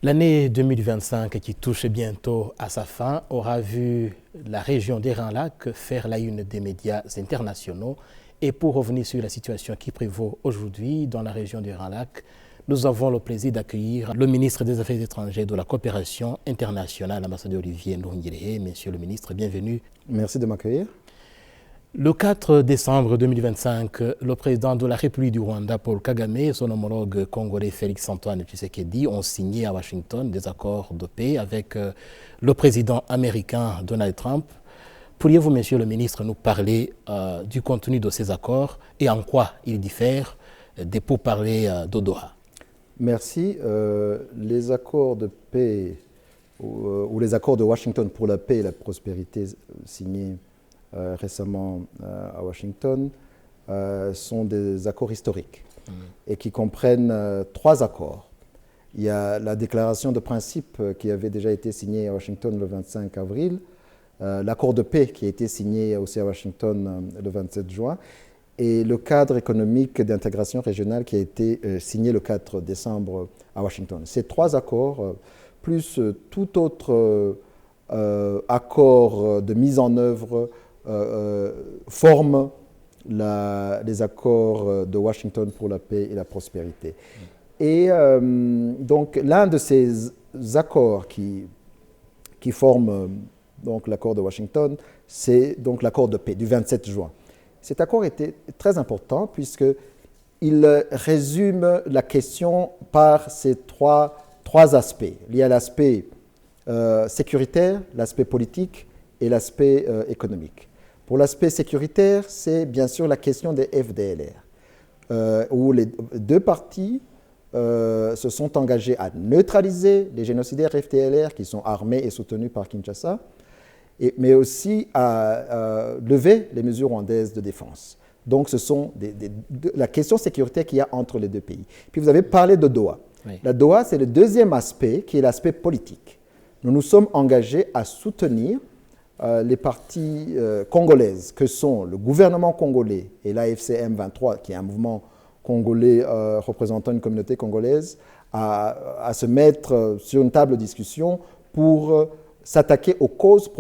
L'année 2025 qui touche bientôt à sa fin aura vu la région des Grands Lacs faire la une des médias internationaux. Et pour revenir sur la situation qui prévaut aujourd'hui dans la région des Grands Lacs, nous avons le plaisir d'accueillir le ministre des Affaires étrangères de la coopération internationale, l'ambassadeur Olivier Ndohungirehe. Monsieur le ministre, bienvenue. Merci de m'accueillir. Le 4 décembre 2025, le président de la République du Rwanda, Paul Kagame, et son homologue congolais Félix-Antoine Tshisekedi ont signé à Washington des accords de paix avec le président américain Donald Trump. Pourriez-vous, monsieur le ministre, nous parler du contenu de ces accords et en quoi ils diffèrent des pourparlers de Doha? Merci. Les accords de paix ou les accords de Washington pour la paix et la prospérité signés récemment à Washington sont des accords historiques et qui comprennent trois accords. Il y a la déclaration de principe qui avait déjà été signée à Washington le 25 avril, l'accord de paix qui a été signé aussi à Washington le 27 juin et le cadre économique d'intégration régionale qui a été signé le 4 décembre à Washington. Ces trois accords, plus tout autre accord de mise en œuvre, forment les accords de Washington pour la paix et la prospérité. Et donc l'un de ces accords qui forment donc l'accord de Washington, c'est donc l'accord de paix du 27 juin. Cet accord était très important puisqu'il résume la question par ces trois aspects. Il y a l'aspect sécuritaire, l'aspect politique et l'aspect économique. Pour l'aspect sécuritaire, c'est bien sûr la question des FDLR, où les deux parties se sont engagés à neutraliser les génocidaires FDLR qui sont armés et soutenus par Kinshasa, mais aussi à lever les mesures rwandaises de défense. Donc ce sont la question sécuritaire qu'il y a entre les deux pays. Puis vous avez parlé de Doha. Oui. La Doha, c'est le deuxième aspect qui est l'aspect politique. Nous nous sommes engagés à soutenir les parties congolaises que sont le gouvernement congolais et l'AFC M23, qui est un mouvement congolais représentant une communauté congolaise, à se mettre sur une table de discussion pour s'attaquer aux causes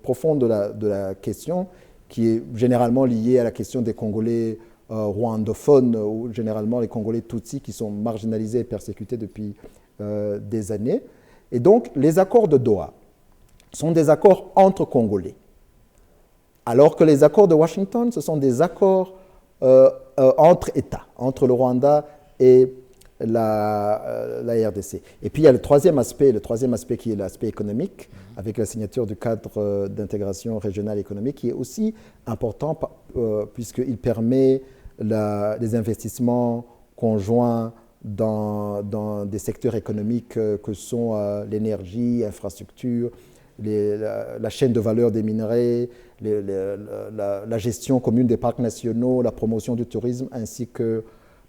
profondes de la question, qui est généralement liée à la question des Congolais rwandophones, ou généralement les Congolais Tutsis qui sont marginalisés et persécutés depuis des années. Et donc, les accords de Doha sont des accords entre Congolais, alors que les accords de Washington, ce sont des accords entre États, entre le Rwanda et la RDC. Et puis il y a le troisième aspect qui est l'aspect économique, avec la signature du cadre d'intégration régionale économique, qui est aussi important puisqu'il permet des investissements conjoints dans des secteurs économiques que sont l'énergie, l'infrastructure, la chaîne de valeur des minerais, la gestion commune des parcs nationaux, la promotion du tourisme, ainsi que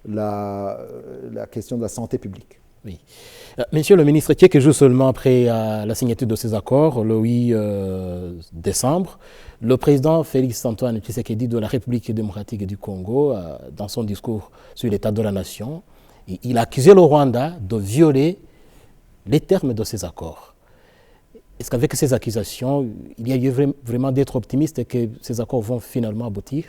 la question de la santé publique. Oui. Monsieur le ministre, quelques jours seulement après la signature de ces accords, le 8 décembre, le président Félix-Antoine Tshisekedi de la République démocratique du Congo, dans son discours sur l'état de la nation, il a accusé le Rwanda de violer les termes de ces accords. Est-ce qu'avec ces accusations, il y a lieu vraiment d'être optimiste et que ces accords vont finalement aboutir?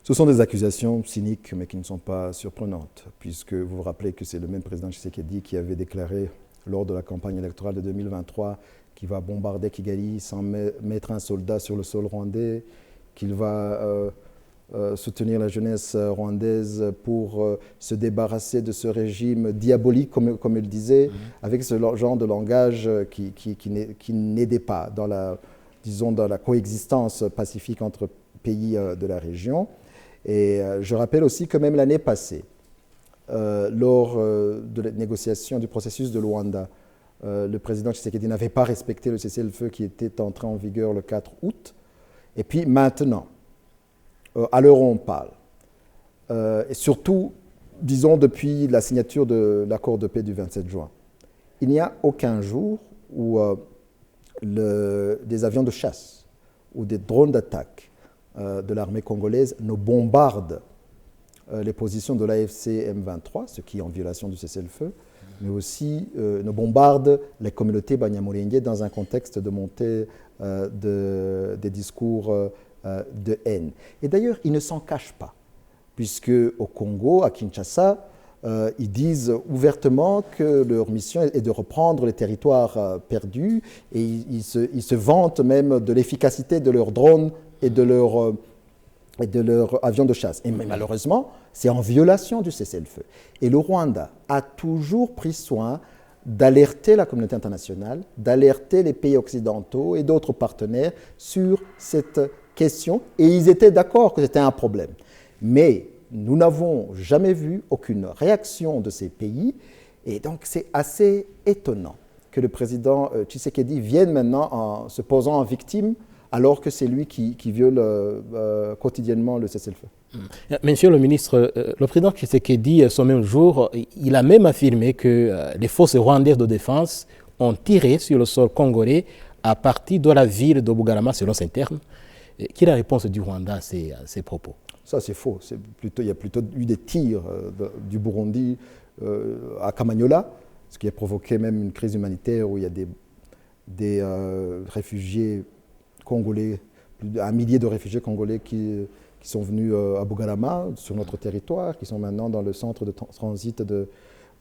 Ce sont des accusations cyniques, mais qui ne sont pas surprenantes, puisque vous vous rappelez que c'est le même président Tshisekedi qui avait déclaré lors de la campagne électorale de 2023 qu'il va bombarder Kigali sans mettre un soldat sur le sol rwandais, qu'il va soutenir la jeunesse rwandaise pour se débarrasser de ce régime diabolique, comme il disait, avec ce genre de langage qui n'aidait pas dans la coexistence pacifique entre pays de la région. Et je rappelle aussi que même l'année passée, lors de la négociation du processus de Luanda, le président Tshisekedi n'avait pas respecté le cessez-le-feu qui était entré en vigueur le 4 août. Et puis maintenant, à l'heure où on parle, et surtout, disons, depuis la signature de l'accord de paix du 27 juin, il n'y a aucun jour où des avions de chasse ou des drones d'attaque de l'armée congolaise ne bombardent les positions de l'AFC M23, ce qui est en violation du cessez-le-feu, mais aussi ne bombarde les communautés banyamulenge dans un contexte de montée des discours de haine. Et d'ailleurs, ils ne s'en cachent pas, puisque au Congo, à Kinshasa, ils disent ouvertement que leur mission est de reprendre les territoires perdus, et ils se vantent même de l'efficacité de leurs drones et de leurs avions de chasse. Mais malheureusement, c'est en violation du cessez-le-feu. Et le Rwanda a toujours pris soin d'alerter la communauté internationale, d'alerter les pays occidentaux et d'autres partenaires sur cette question, et ils étaient d'accord que c'était un problème. Mais nous n'avons jamais vu aucune réaction de ces pays, et donc c'est assez étonnant que le président Tshisekedi vienne maintenant en se posant en victime, alors que c'est lui qui viole quotidiennement le cessez-le-feu. Monsieur le ministre, le président Tshisekedi, ce même jour, il a même affirmé que les forces rwandaises de défense ont tiré sur le sol congolais à partir de la ville de Bugarama, selon ses termes. Quelle est la réponse du Rwanda à ces propos? Ça, c'est faux. Il y a plutôt eu des tirs du Burundi à Kamanyola, ce qui a provoqué même une crise humanitaire où il y a des réfugiés congolais, plus d'1 millier de réfugiés congolais qui sont venus à Bugarama, sur notre territoire, qui sont maintenant dans le centre de transit de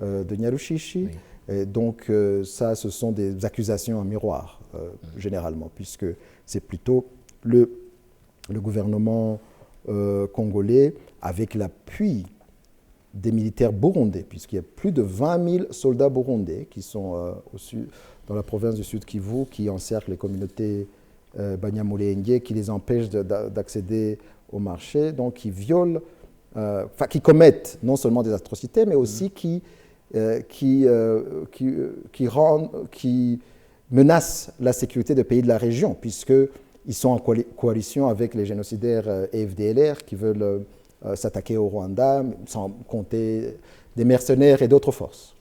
Nyarushishi. Oui. Et donc ça, ce sont des accusations en miroir, généralement, puisque c'est plutôt le gouvernement congolais, avec l'appui des militaires burundais, puisqu'il y a plus de 20 000 soldats burundais qui sont dans la province du Sud Kivu, qui encerclent les communautés banyamulenge, qui les empêchent d'accéder au marché, donc qui violent, qui commettent non seulement des atrocités, mais aussi qui menacent la sécurité des pays de la région, puisqu'ils sont en coalition avec les génocidaires FDLR qui veulent s'attaquer au Rwanda, sans compter des mercenaires et d'autres forces.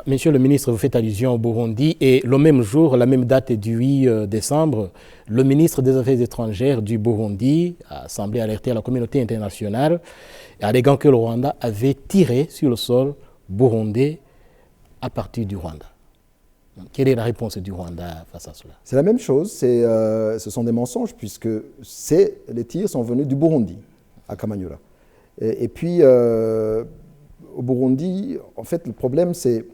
Monsieur le ministre, vous faites allusion au Burundi, et le même jour, la même date du 8 décembre, le ministre des Affaires étrangères du Burundi a semblé alerter la communauté internationale, alléguant que le Rwanda avait tiré sur le sol burundais à partir du Rwanda. Quelle est la réponse du Rwanda face à cela? C'est la même chose, ce sont des mensonges, puisque les tirs sont venus du Burundi, à Kamanyola. Et puis, au Burundi, en fait, le problème, c'est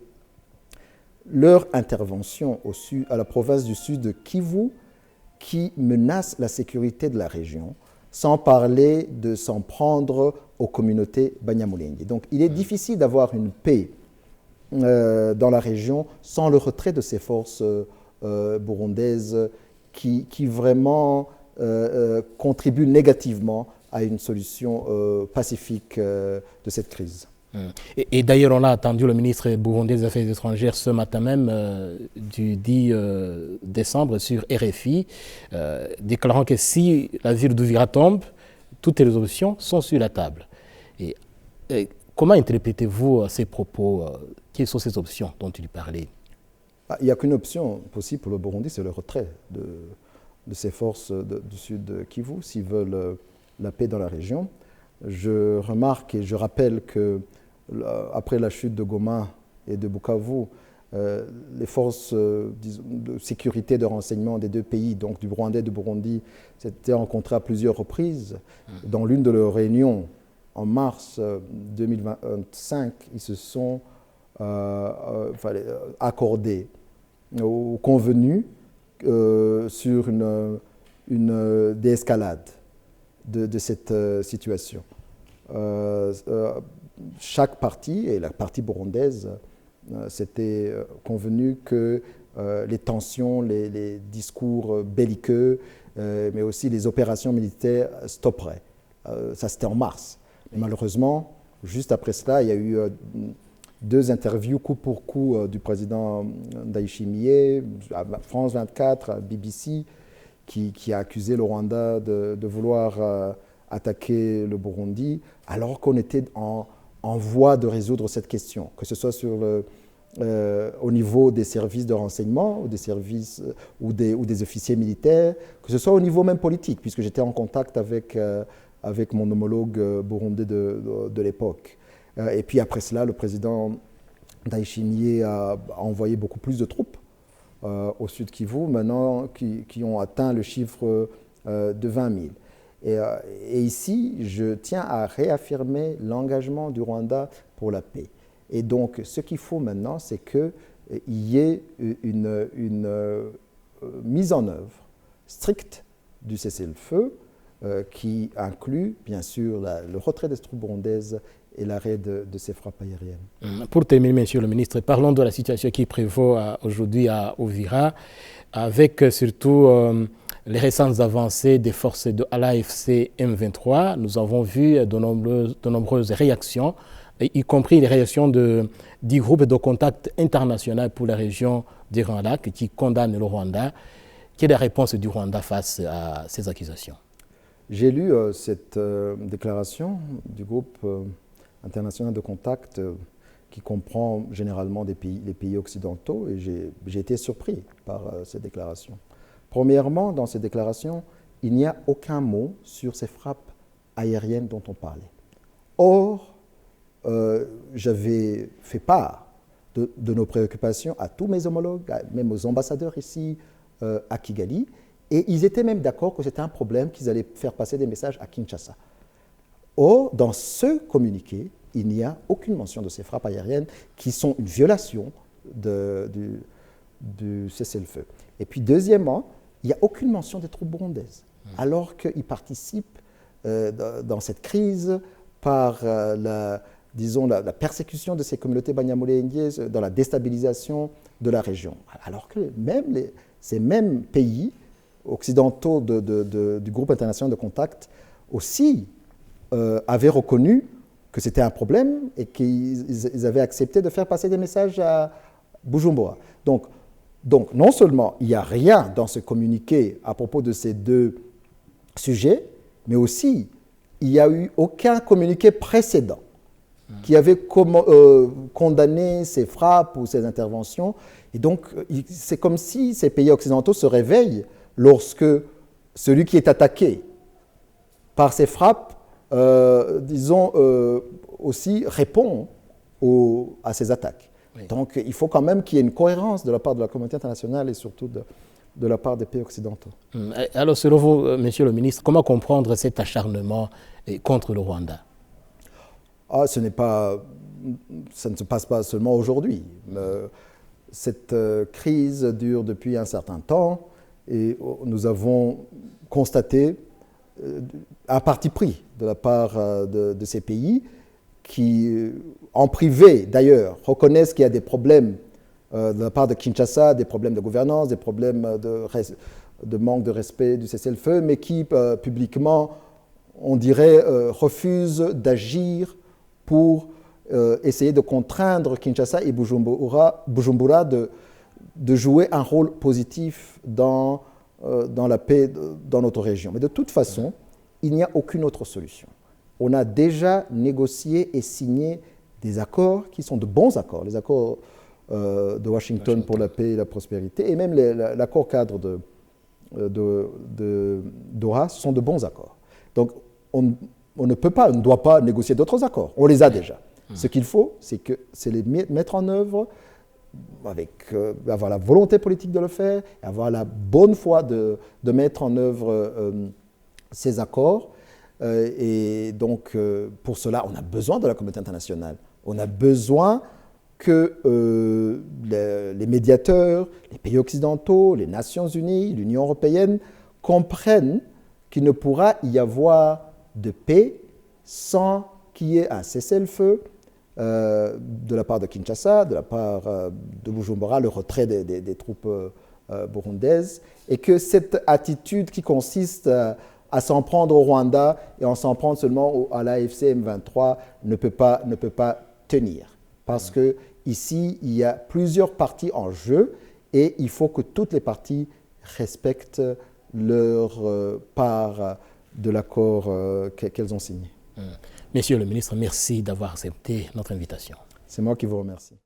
leur intervention à la province du sud de Kivu, qui menace la sécurité de la région, sans parler de s'en prendre aux communautés banyamulenge. Donc, il est difficile d'avoir une paix dans la région sans le retrait de ces forces burundaises qui vraiment contribuent négativement à une solution pacifique de cette crise. Et d'ailleurs, on a attendu le ministre burundais des Affaires étrangères ce matin même, du 10 décembre, sur RFI, déclarant que si la ville d'Uvira tombe, toutes les options sont sur la table. Et comment interprétez-vous ces propos? Quelles sont ces options dont il parlait? Il n'y a qu'une option possible pour le Burundi, c'est le retrait de ces forces du sud de Kivu, s'ils veulent la paix dans la région. Je remarque et je rappelle que après la chute de Goma et de Bukavu, les forces de sécurité de renseignement des deux pays, donc du Rwanda et du Burundi, s'étaient rencontrées à plusieurs reprises. Dans l'une de leurs réunions, en mars 2025, ils se sont accordés ou convenus sur une déescalade de cette situation. Chaque partie, et la partie burundaise, s'était convenu que les tensions, les discours belliqueux, mais aussi les opérations militaires stopperaient. Ça, c'était en mars. Et malheureusement, juste après cela, il y a eu 2 interviews coup pour coup du président Ndayishimiye à France 24, à BBC, qui a accusé le Rwanda de vouloir attaquer le Burundi, alors qu'on était en voie de résoudre cette question, que ce soit au niveau des services de renseignement, ou des services ou des officiers militaires, que ce soit au niveau même politique, puisque j'étais en contact avec mon homologue burundais de l'époque. Et puis après cela, le président Ndayishimiye a envoyé beaucoup plus de troupes au sud Kivu, maintenant qui ont atteint le chiffre de 20 000. Et ici, je tiens à réaffirmer l'engagement du Rwanda pour la paix. Et donc, ce qu'il faut maintenant, c'est qu'il y ait une mise en œuvre stricte du cessez-le-feu qui inclut, bien sûr, le retrait des troupes burundaises et l'arrêt de ces frappes aériennes. Pour terminer, Monsieur le ministre, parlons de la situation qui prévaut aujourd'hui à Uvira, avec surtout les récentes avancées des forces de l'AFC M23. Nous avons vu de nombreuses réactions, y compris les réactions du groupe de contact international pour la région du Grand Lac qui condamne le Rwanda. Quelle est la réponse du Rwanda face à ces accusations? J'ai lu cette déclaration du groupe international de contact qui comprend généralement les pays occidentaux et j'ai été surpris par cette déclaration. Premièrement, dans cette déclaration, il n'y a aucun mot sur ces frappes aériennes dont on parlait. Or, j'avais fait part de nos préoccupations à tous mes homologues, même aux ambassadeurs ici à Kigali, et ils étaient même d'accord que c'était un problème qu'ils allaient faire passer des messages à Kinshasa. Or, dans ce communiqué, il n'y a aucune mention de ces frappes aériennes qui sont une violation du cessez-le-feu. Et puis, deuxièmement, il n'y a aucune mention des troupes burundaises, alors qu'ils participent dans cette crise par la persécution de ces communautés banyamulenge, dans la déstabilisation de la région. Alors que même ces mêmes pays occidentaux du groupe international de contact aussi avaient reconnu que c'était un problème et qu'ils avaient accepté de faire passer des messages à Bujumbura. Donc, non seulement il n'y a rien dans ce communiqué à propos de ces deux sujets, mais aussi il n'y a eu aucun communiqué précédent qui avait condamné ces frappes ou ces interventions. Et donc, c'est comme si ces pays occidentaux se réveillent lorsque celui qui est attaqué par ces frappes, aussi répond à ces attaques. Oui. Donc, il faut quand même qu'il y ait une cohérence de la part de la communauté internationale et surtout de la part des pays occidentaux. Alors, selon vous, Monsieur le ministre, comment comprendre cet acharnement contre le Rwanda? Ça ne se passe pas seulement aujourd'hui. Cette crise dure depuis un certain temps et nous avons constaté un parti pris de la part de ces pays qui, en privé d'ailleurs, reconnaissent qu'il y a des problèmes de la part de Kinshasa, des problèmes de gouvernance, des problèmes de manque de respect du cessez-le-feu, mais qui publiquement, on dirait, refusent d'agir pour essayer de contraindre Kinshasa et Bujumbura de jouer un rôle positif dans la paix dans notre région. Mais de toute façon, il n'y a aucune autre solution. On a déjà négocié et signé des accords qui sont de bons accords, les accords de Washington pour la paix et la prospérité, et même l'accord cadre de Doha, ce sont de bons accords. Donc, on ne doit pas négocier d'autres accords. On les a déjà. Ce qu'il faut, c'est les mettre en œuvre avoir la volonté politique de le faire, avoir la bonne foi de mettre en œuvre ces accords. Et donc, pour cela, on a besoin de la communauté internationale. On a besoin que les médiateurs, les pays occidentaux, les Nations Unies, l'Union européenne comprennent qu'il ne pourra y avoir de paix sans qu'il y ait un cessez-le-feu de la part de Kinshasa, de la part de Bujumbura, le retrait des troupes burundaises, et que cette attitude qui consiste à s'en prendre au Rwanda et en s'en prendre seulement à l'AFC M23 ne peut pas tenir. Parce qu'ici, il y a plusieurs parties en jeu et il faut que toutes les parties respectent leur part de l'accord qu'elles ont signé. Monsieur le ministre, merci d'avoir accepté notre invitation. C'est moi qui vous remercie.